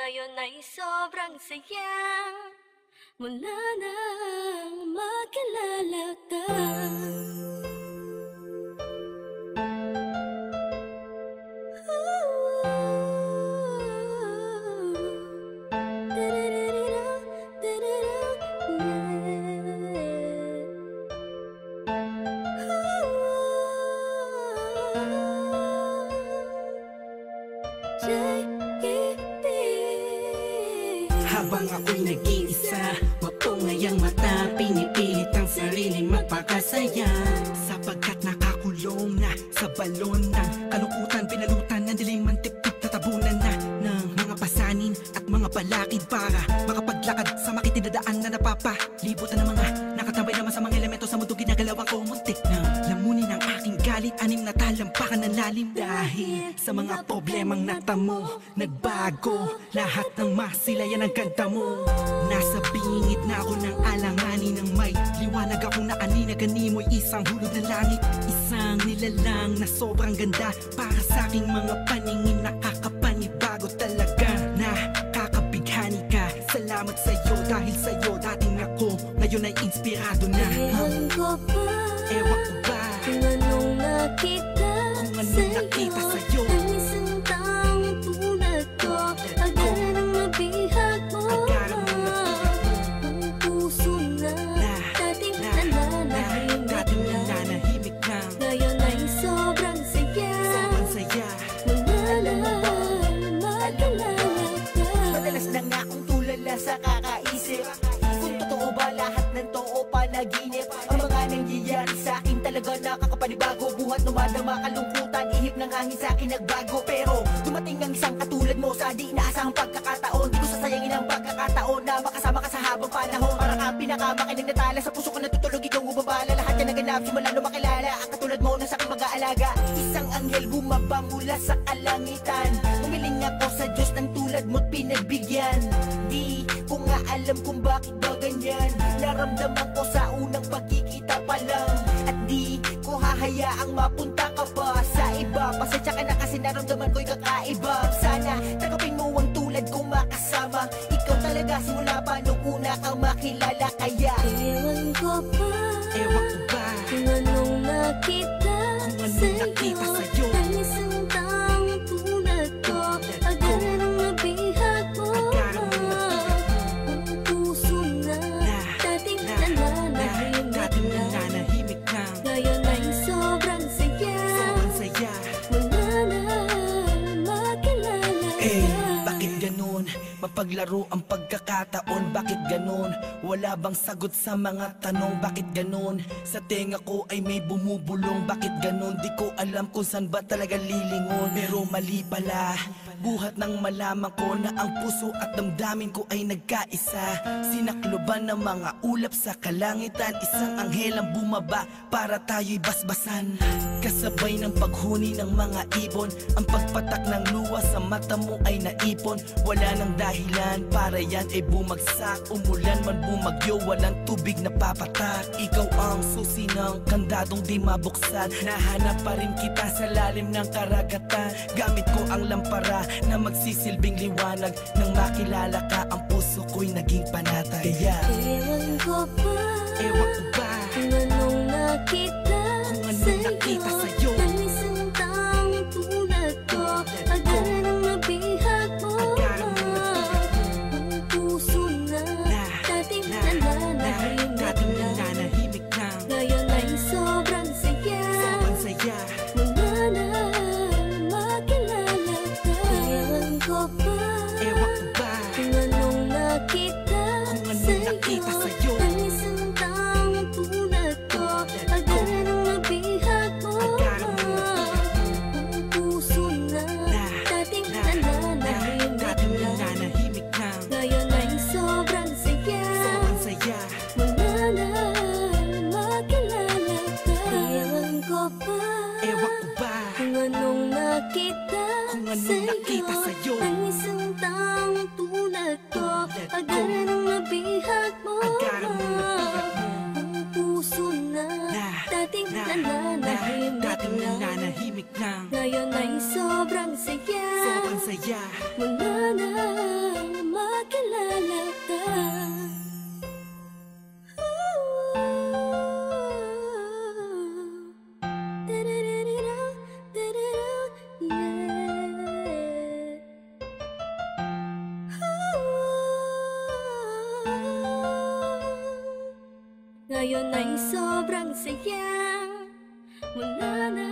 Ngayon ay sobrang saya mula nang makilala ka. Habang ako'y nag-iisa, mapungay ang mata, pinipilit ang sarili magpakasaya. Sapagkat nakakulong na sa balon ng kalungkutan, pinalutan ng dilim ang tip-tip, tatabunan na ng mga pasanin at mga balakid para makapaglakad sa makitidadaan na napapalibutan ng mga nakatambay naman sa mga elemento sa mundo. Ginagalawan ko muntik na lamunin ang aking galit, anim na talampakan ng lalim. Dahil sa mga problemang natamo, nagbago lahat ng masilayan ang ganda mo. Nasa bingit na ako ng alanganin ng may liwanag akong naanina, ganimoy isang hulog ng langit. Isang nilalang na sobrang ganda para sa aking mga paningin, nakakapanibago talaga. Nakakabighani ka, salamat sa'yo, dahil sa'yo dating ako, ngayon ay inspirado na. Ewan ko ba, ewan ko ba kung anong nakita, kung anong nakita sa'yo. Ang isang taong tulad ko, agad ang mabihag mo. Ang puso na dating nananahimik na, ngayon ay sobrang saya mula nang makilala ka. Madalas na nga akong tulala sa kakaisip kung totoo ba lahat ng to o panaginip. Ang mga nangyayari sa akin talaga nakakapanibago. Buhat numadama kalungkutan, ihip ng hangin sa akin nagbago. Pero dumating ang isang katulad mo sa di inaasahang pagkakataon. Di ko sasayangin ang pagkakataon na makasama ka sa habang panahon. Para kang pinakamakinig na tala, sa puso ko natutulog, ikaw bumabala. Lahat yan naganap simula nung makilala ang katulad mo na sa aking mag-aalaga. Isang anghel bumaba mula sa kalangitan, umiling ako sa Diyos ng tulad mo't pinagbigyan. Di ko nga alam kung bakit ba ganyan, naramdaman ko sa unang pagkikita pa lang. At di ko hahayaang mapunta ka pa sa iba. Pasensya ka na kasi naramdaman ko'y kakaiba. Sana tanggapin mo ang tulad kong makasama. Ikaw talaga simula pa nung una kang makilala. Kaya Ewan ko ba, Ewan ko ba kung anong nakita, kung anong nakita sa'yo. Ang isang taong tulad ko, agad ang mabihag mo. Ang puso na dating nananahimik na, ngayon ay sobrang saya mula nang makilala ka. Bakit ganun? Mapaglaro ang pagkakataon, bakit ganun? Wala bang sagot sa mga tanong, bakit ganun? Sa tenga ko ay may bumubulong, bakit ganun? Di ko alam kung saan ba talaga lilingon. Pero mali pala, buhat nang malaman ko na ang puso at damdamin ko ay nagkaisa. Sinakloban ng mga ulap sa kalangitan, isang anghel ang bumaba para tayo'y basbasan. Kasabay ng paghuni ng mga ibon, ang pagpatak ng luha sa mata mo ay naipon. Wala nang dahilan para yan ay bumagsak, umulan man bumagyo, walang tubig na papatak. Ikaw ang susi ng kandadong di mabuksan, nahanap pa rin kita sa lalim ng karagatan. Gamit ko ang lampara na magsisilbing liwanag, nang makilala ka ang puso ko'y naging panatay. Kaya Ewan ko ba, kung anong nakita, kung anong nakita sa'yo. Ang isang taong tulad ko, agad ang mabihag mo. Ang puso na dating nananahimik na, ngayon ay sobrang saya mula nang makilala ka. Ewan ko ba, kung anong nakita, kung anong nakita sa'yo. Ang isang taong tulad ko, agad ang mabihag mo. Ang puso na dating nananahimik na, ngayon ay sobrang saya mula nang makilala ka. Ewan ko ba, kung anong nakita, kung anong nakita sa'yo. Ang isang taong tulad ko, agad ang mabihag mo. ngayon ay sobrang saya. Wala na